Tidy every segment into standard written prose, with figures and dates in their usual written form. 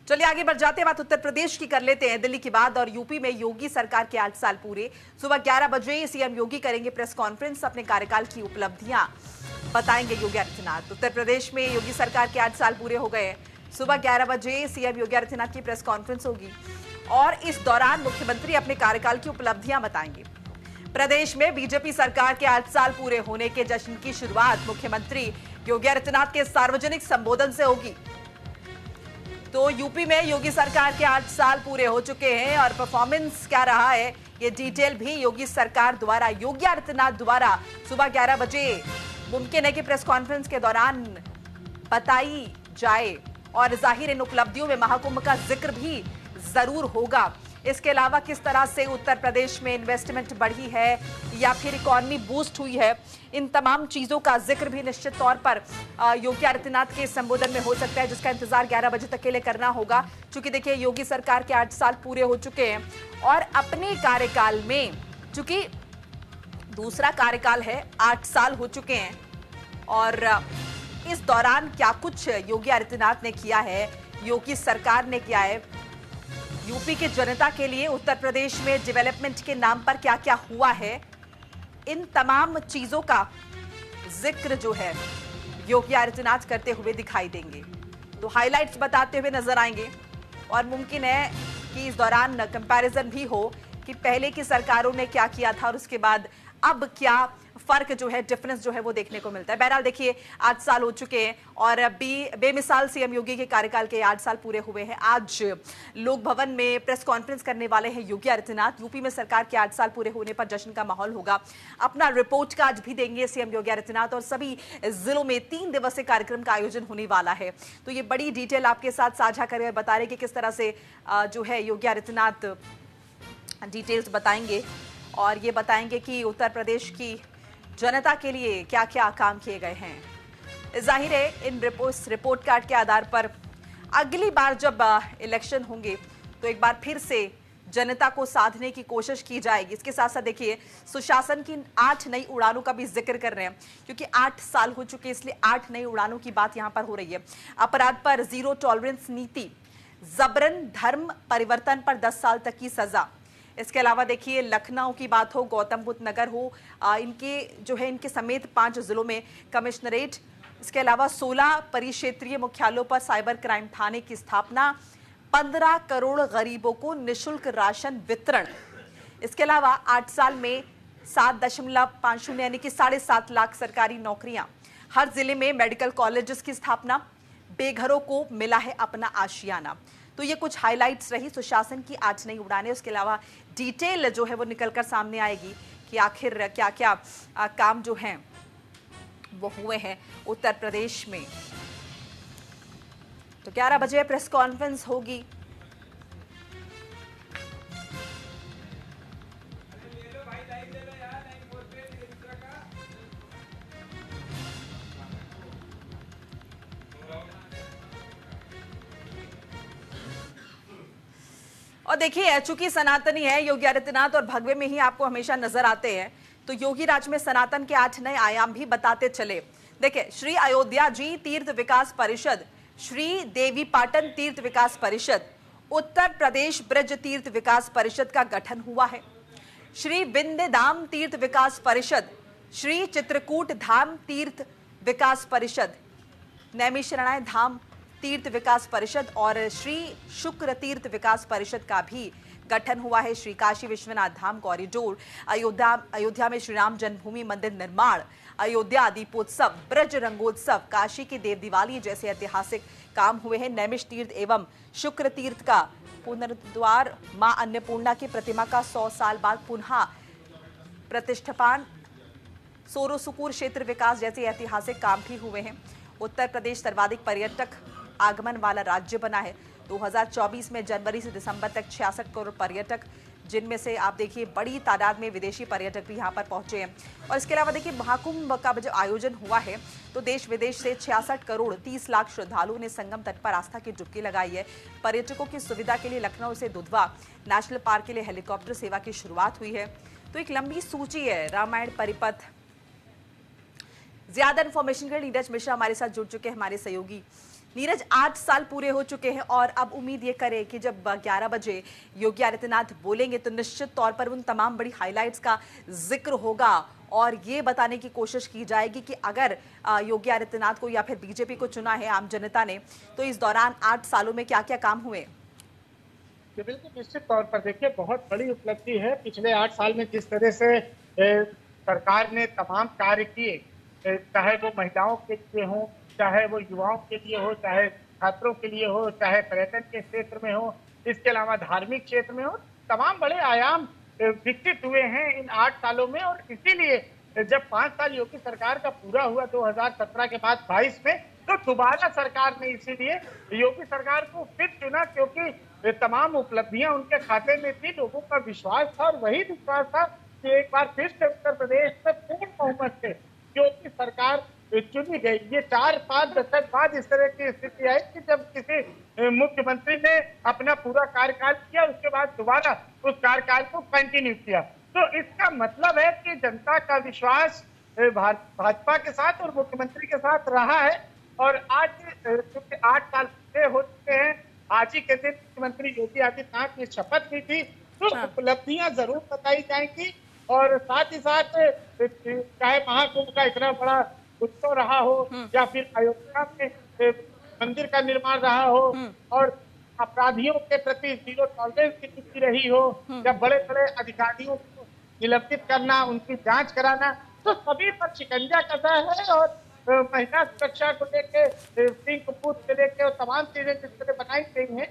चलिए आगे बढ़ जाते हैं, बात उत्तर प्रदेश की कर लेते हैं। दिल्ली के बाद और यूपी में योगी सरकार के 8 साल पूरे। सुबह 11 बजे सीएम योगी करेंगे प्रेस कॉन्फ्रेंस, अपने कार्यकाल की उपलब्धियां बताएंगे योगी आदित्यनाथ। उत्तर प्रदेश में योगी सरकार के 8 साल पूरे हो गए। सुबह 11 बजे सीएम योगी आदित्यनाथ की प्रेस कॉन्फ्रेंस होगी और इस दौरान मुख्यमंत्री अपने कार्यकाल की उपलब्धियां बताएंगे। प्रदेश में बीजेपी सरकार के 8 साल पूरे होने के जश्न की शुरुआत मुख्यमंत्री योगी आदित्यनाथ के सार्वजनिक संबोधन से होगी। तो यूपी में योगी सरकार के 8 साल पूरे हो चुके हैं और परफॉर्मेंस क्या रहा है ये डिटेल भी योगी सरकार द्वारा, योगी आदित्यनाथ द्वारा सुबह 11 बजे मुमकिन है कि प्रेस कॉन्फ्रेंस के दौरान बताई जाए और जाहिर इन उपलब्धियों में महाकुंभ का जिक्र भी जरूर होगा। इसके अलावा किस तरह से उत्तर प्रदेश में इन्वेस्टमेंट बढ़ी है या फिर इकोनॉमी बूस्ट हुई है, इन तमाम चीजों का जिक्र भी निश्चित तौर पर योगी आदित्यनाथ के संबोधन में हो सकता है, जिसका इंतजार 11 बजे तक के लिए करना होगा। क्योंकि देखिए योगी सरकार के 8 साल पूरे हो चुके हैं और अपने कार्यकाल में, चूंकि दूसरा कार्यकाल है, 8 साल हो चुके हैं और इस दौरान क्या कुछ योगी आदित्यनाथ ने किया है, योगी सरकार ने किया है, यूपी की जनता के लिए उत्तर प्रदेश में डेवलपमेंट के नाम पर क्या क्या हुआ है, इन तमाम चीजों का जिक्र जो है योगी आदित्यनाथ करते हुए दिखाई देंगे। तो हाइलाइट्स बताते हुए नजर आएंगे और मुमकिन है कि इस दौरान कंपैरिजन भी हो कि पहले की सरकारों ने क्या किया था और उसके बाद अब क्या फर्क जो है, डिफरेंस जो है वो देखने को मिलता है। बहरहाल देखिए 8 साल हो चुके हैं और बेमिसाल सीएम योगी के कार्यकाल के 8 साल पूरे हुए हैं। आज लोक भवन में प्रेस कॉन्फ्रेंस करने वाले हैं योगी आदित्यनाथ। यूपी में सरकार के 8 साल पूरे होने पर जश्न का माहौल होगा। अपना रिपोर्ट कार्ड भी देंगे सीएम योगी आदित्यनाथ और सभी जिलों में 3 दिवसीय कार्यक्रम का आयोजन होने वाला है। तो ये बड़ी डिटेल आपके साथ साझा कर बता रहे कि किस तरह से जो है योगी आदित्यनाथ डिटेल्स बताएंगे और ये बताएंगे कि उत्तर प्रदेश की जनता के लिए क्या क्या काम किए गए हैं। जाहिर है इन रिपोर्ट कार्ड के आधार पर अगली बार जब इलेक्शन होंगे तो एक बार फिर से जनता को साधने की कोशिश की जाएगी। इसके साथ साथ देखिए सुशासन की 8 नई उड़ानों का भी जिक्र कर रहे हैं, क्योंकि 8 साल हो चुके इसलिए 8 नई उड़ानों की बात यहां पर हो रही है। अपराध पर जीरो टॉलरेंस नीति, जबरन धर्म परिवर्तन पर 10 साल तक की सजा। इसके अलावा देखिए लखनऊ की बात हो, गौतम बुद्ध नगर हो, इनके जो है इनके समेत 5 जिलों में कमिश्नरेट। इसके अलावा 16 परिक्षेत्रीय मुख्यालयों पर साइबर क्राइम थाने की स्थापना, 15 करोड़ गरीबों को निःशुल्क राशन वितरण। इसके अलावा 8 साल में 7.50 यानी कि 7.5 लाख सरकारी नौकरियां, हर जिले में मेडिकल कॉलेजेस की स्थापना, बेघरों को मिला है अपना आशियाना। तो ये कुछ हाइलाइट्स रही सुशासन की 8 नई उड़ानें। उसके अलावा डिटेल जो है वो निकलकर सामने आएगी कि आखिर क्या क्या काम जो हैं वो हुए हैं उत्तर प्रदेश में। तो 11 बजे प्रेस कॉन्फ्रेंस होगी। और देखिए चूंकि सनातनी है योगी आदित्यनाथ और भगवे में ही आपको हमेशा नजर आते हैं, तो योगी राज में सनातन के 8 नए आयाम भी बताते चले। देखिए श्री अयोध्या जी तीर्थ विकास परिषद, श्री देवी पाटन तीर्थ विकास परिषद, उत्तर प्रदेश ब्रज तीर्थ विकास परिषद का गठन हुआ है। श्री विंध्य धाम तीर्थ विकास परिषद, श्री चित्रकूट धाम तीर्थ विकास परिषद, नैमिषारण्य धाम तीर्थ विकास परिषद और श्री शुक्र तीर्थ विकास परिषद का भी गठन हुआ है। श्री काशी विश्वनाथ धाम कॉरिडोर, अयोध्या में श्री राम जन्मभूमि मंदिर निर्माण, अयोध्या दीपोत्सव, ब्रज रंगोत्सव, काशी की देव दिवाली जैसे ऐतिहासिक काम हुए हैं। नैमिष तीर्थ एवं शुक्र तीर्थ का पुनर्द्वार, मां अन्नपूर्णा की प्रतिमा का 100 साल बाद पुनः प्रतिष्ठापन, सोरोसुकूर क्षेत्र विकास जैसे ऐतिहासिक काम भी हुए हैं। उत्तर प्रदेश सर्वाधिक पर्यटक आगमन वाला राज्य बना है। 2024 में जनवरी से दिसंबर तक 66 करोड़ पर्यटक, जिनमें से आप देखिए बड़ी तादाद में विदेशी पर्यटक भी यहां पर पहुंचे हैं। और इसके अलावा देखिए महाकुंभ का जब आयोजन हुआ है तो देश विदेश से 66 करोड़ 30 लाख श्रद्धालुओं ने संगम तट पर आस्था की डुबकी लगाई है। पर्यटकों की सुविधा के लिए लखनऊ से दुधवा नेशनल पार्क के लिए हेलीकॉप्टर सेवा की शुरुआत हुई है। तो एक लंबी सूची है, रामायण परिपथ। ज्यादा इंफॉर्मेशन के लिए नीरज मिश्रा हमारे साथ जुड़ चुके हैं, हमारे सहयोगी। नीरज, 8 साल पूरे हो चुके हैं और अब उम्मीद ये करें कि जब 11 बजे योगी आदित्यनाथ बोलेंगे तो निश्चित तौर पर उन तमाम बड़ी हाइलाइट्स का जिक्र होगा और ये बताने की कोशिश की जाएगी कि अगर योगी आदित्यनाथ को या फिर बीजेपी को चुना है आम जनता ने, तो इस दौरान 8 सालों में क्या क्या काम हुए। ये बिल्कुल निश्चित तौर पर देखिए बहुत बड़ी उपलब्धि है। पिछले 8 साल में जिस तरह से सरकार ने तमाम कार्य किए, चाहे वो महिलाओं के लिए हो, चाहे वो युवाओं के लिए हो, चाहे छात्रों के लिए हो, चाहे पर्यटन के क्षेत्र में हो, इसके अलावा धार्मिक क्षेत्र में हो, तमाम बड़े आयाम विकसित हुए हैं इन 8 सालों में। और इसीलिए जब 5 साल योगी सरकार का पूरा हुआ 2017 के बाद 22 में, तो दोबारा सरकार ने इसीलिए योगी सरकार को फिर चुना, क्योंकि तमाम उपलब्धियां उनके खाते में थी। लोगों का विश्वास था और वही विश्वास था कि एक बार फिर से उत्तर प्रदेश में पूर्ण बहुमत से योगी सरकार चुनी गई। ये 4-5 दशक बाद इस तरह की स्थिति आई कि जब किसी मुख्यमंत्री ने अपना पूरा कार्यकाल किया, उसके बाद दोबारा उस कार्यकाल को कंटिन्यू किया। तो इसका मतलब है कि जनता का विश्वास भाजपा के साथ और मुख्यमंत्री के साथ रहा है। और आज क्योंकि 8 साल पूरे हो चुके हैं, आज ही के दिन मुख्यमंत्री योगी आदित्यनाथ ने शपथ ली थी, तो उपलब्धियां जरूर बताई जाएंगी। और साथ ही साथ चाहे महाकुंभ का इतना बड़ा उत्सव रहा हो या फिर अयोध्या में मंदिर का निर्माण रहा हो और अपराधियों के प्रति जीरो टॉलरेंस की नीति रही हो, या बड़े बड़े अधिकारियों को निलंबित करना, उनकी जांच कराना, तो सभी पर शिकंजा कसा है। और महिला सुरक्षा को लेके, सिंह कपूर से लेके और तमाम चीजें जिस तरह बनाई गई हैं,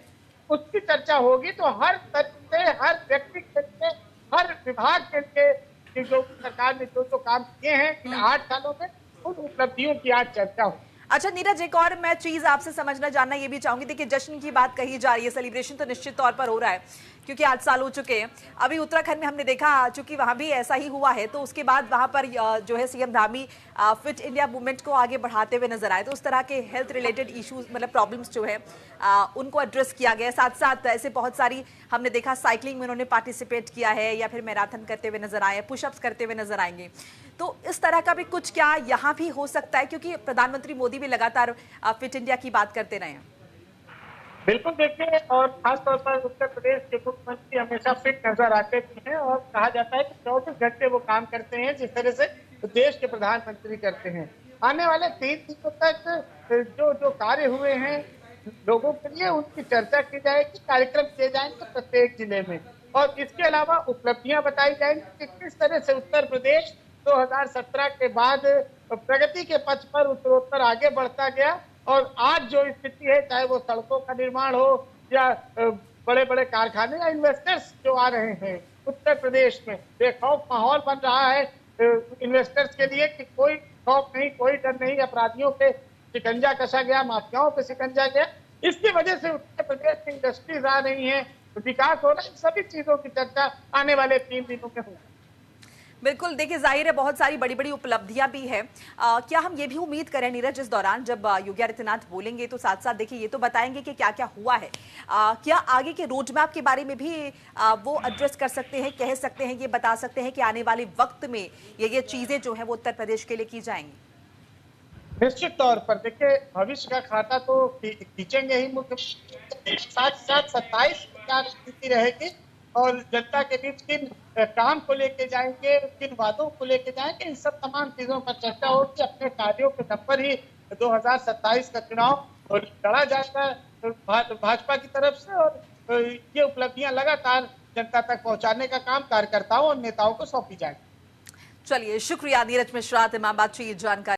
उसकी चर्चा होगी। तो हर तरह से हर व्यक्ति के लिए, हर विभाग के लिए जो सरकार ने जो काम किए हैं इन 8 सालों में, उन उपलब्धियों की आज चर्चा हो। अच्छा नीरज, एक और मैं चीज आपसे समझना जानना ये भी चाहूंगी। देखिए, जश्न की बात कही जा रही है, सेलिब्रेशन तो निश्चित तौर पर हो रहा है क्योंकि 8 साल हो चुके हैं। अभी उत्तराखंड में हमने देखा, चूंकि वहां भी ऐसा ही हुआ है, तो उसके बाद वहां पर जो है CM Dhami fit India movement को आगे बढ़ाते हुए नजर आए। तो उस तरह के हेल्थ रिलेटेड इश्यूज, मतलब प्रॉब्लम्स जो है उनको एड्रेस किया गया। साथ साथ ऐसे बहुत सारी हमने देखा, साइकिलिंग में उन्होंने पार्टिसिपेट किया है या फिर मैराथन करते हुए नजर आए, पुशअप्स करते हुए नजर आएंगे। तो इस तरह का भी कुछ क्या यहाँ भी हो सकता है, क्योंकि प्रधानमंत्री मोदी भी लगातार फिट इंडिया की बात करते रहे हैं। बिल्कुल देखिए, और खासतौर पर उत्तर प्रदेश के मुख्यमंत्री हमेशा फिट नजर आते हैं और कहा जाता है कि 24 घंटे वो काम करते हैं जिस तरह से देश के प्रधानमंत्री करते हैं। आने वाले 3 दिनों तक जो कार्य हुए हैं लोगों के लिए, उनकी चर्चा की जाएगी, कार्यक्रम किए जाएंगे प्रत्येक जिले में। और इसके अलावा उपलब्धियां बताई जाएंगी कि किस तरह से उत्तर प्रदेश 2017 के बाद प्रगति के पथ पर उत्तरोत्तर आगे बढ़ता गया। और आज जो स्थिति है, चाहे वो सड़कों का निर्माण हो या बड़े बड़े कारखाने या इन्वेस्टर्स जो आ रहे हैं उत्तर प्रदेश में, बेखौफ माहौल बन रहा है इन्वेस्टर्स के लिए कि कोई खौफ नहीं, कोई डर नहीं, अपराधियों पे शिकंजा कसा गया, माफियाओं पे शिकंजा गया। इसकी वजह से उत्तर प्रदेश की इंडस्ट्रीज आ रही है, विकास हो रहा है। सभी चीजों की चर्चा आने वाले 3 दिनों में होगी। बिल्कुल, देखिए जाहिर है बहुत सारी बड़ी बड़ी उपलब्धियां भी है। क्या हम ये भी उम्मीद करें नीरज, इस दौरान जब योगी आदित्यनाथ बोलेंगे तो साथ साथ देखिए ये तो बताएंगे कि क्या क्या हुआ है, क्या आगे के रोड मैप के बारे में भी वो एड्रेस कर सकते हैं, कह सकते हैं, ये बता सकते हैं कि आने वाले वक्त में ये चीजें जो है वो उत्तर प्रदेश के लिए की जाएंगी। निश्चित तौर पर देखिए, भविष्य का खाता तो खींचेंगे ही मुख्यमंत्री, साथ साथ 27 नीति रहेगी और जनता के बीच किन काम को लेके जाएंगे, किन वादों को लेके जाएंगे, इन सब तमाम चीजों पर चर्चा होगी। अपने कार्यों के दम पर ही 2027 का चुनाव लड़ा जाएगा भाजपा की तरफ से। और ये उपलब्धियां लगातार जनता तक पहुंचाने का काम कार्यकर्ताओं और नेताओं को सौंपी जाएगी। चलिए, शुक्रिया नीरज मिश्रा, तमाम बातचीत जानकारी।